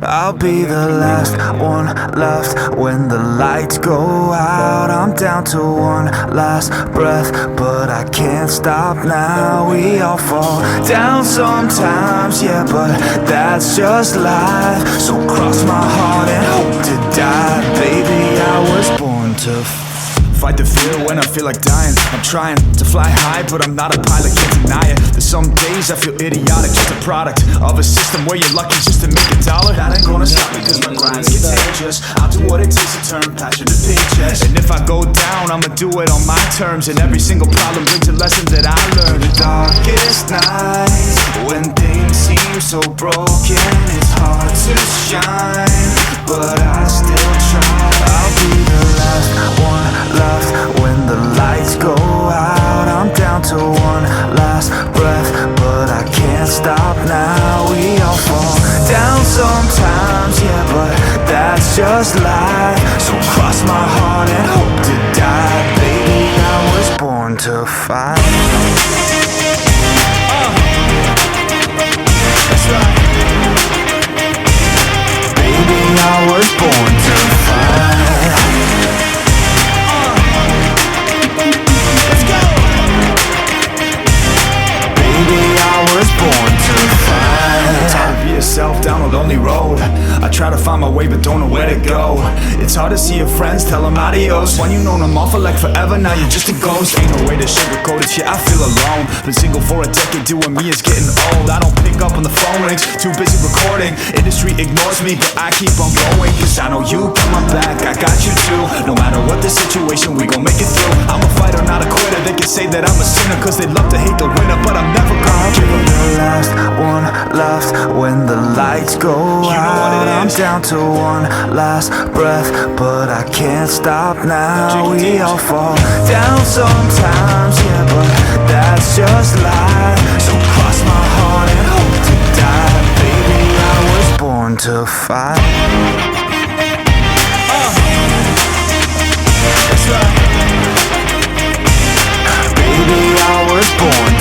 I'll be the last one left when the lights go out. I'm down to one last breath, but I can't stop now. We all fall down sometimes, yeah, but that's just life. So cross my heart and hope to die. Baby, I was born to fight the fear when I feel like dying. I'm trying to fly high, but I'm not a pilot, can't deny it. There's some days I feel idiotic, just a product of a system where you're lucky just to make a dollar. That ain't gonna stop me, cause my grind's contagious. I'll do what it takes to turn passion to paychecks. And if I go down, I'ma do it on my terms. And every single problem brings a lesson that I learned. The darkest nights, when things seem so broken, it's hard to shine, but I still try. I'll be the last one left when the lights go out. I'm down to one last breath, but I can't stop now. We all fall down sometimes, yeah, but that's just life. So cross my heart and hope to die. Baby, I was born to fight. That's right. Baby, I was born to fight. Born to fight. It's hard to be yourself down a lonely road. I try to find my way but don't know where to go. It's hard to see your friends, tell them adios. When you known them all for like forever, now you're just a ghost. Ain't no way to sugarcoat it, yeah, I feel alone. Been single for a decade, doing me is getting old. I don't pick up on the phone rings, too busy recording. Industry ignores me, but I keep on going, cause I know you got my back, I got you too. No matter what the situation, we gon' make it through. I'm a fighter, not a quitter. They can say that I'm a sinner, cause they love to hate the winner, but I'm never gonna give up. The last one left when the lights go out. I'm down to one last breath, but I can't stop now. We all fall down sometimes, yeah, but that's just life. So cross my heart and hope to die. Baby, I was born to fight. That's right. Baby, I was born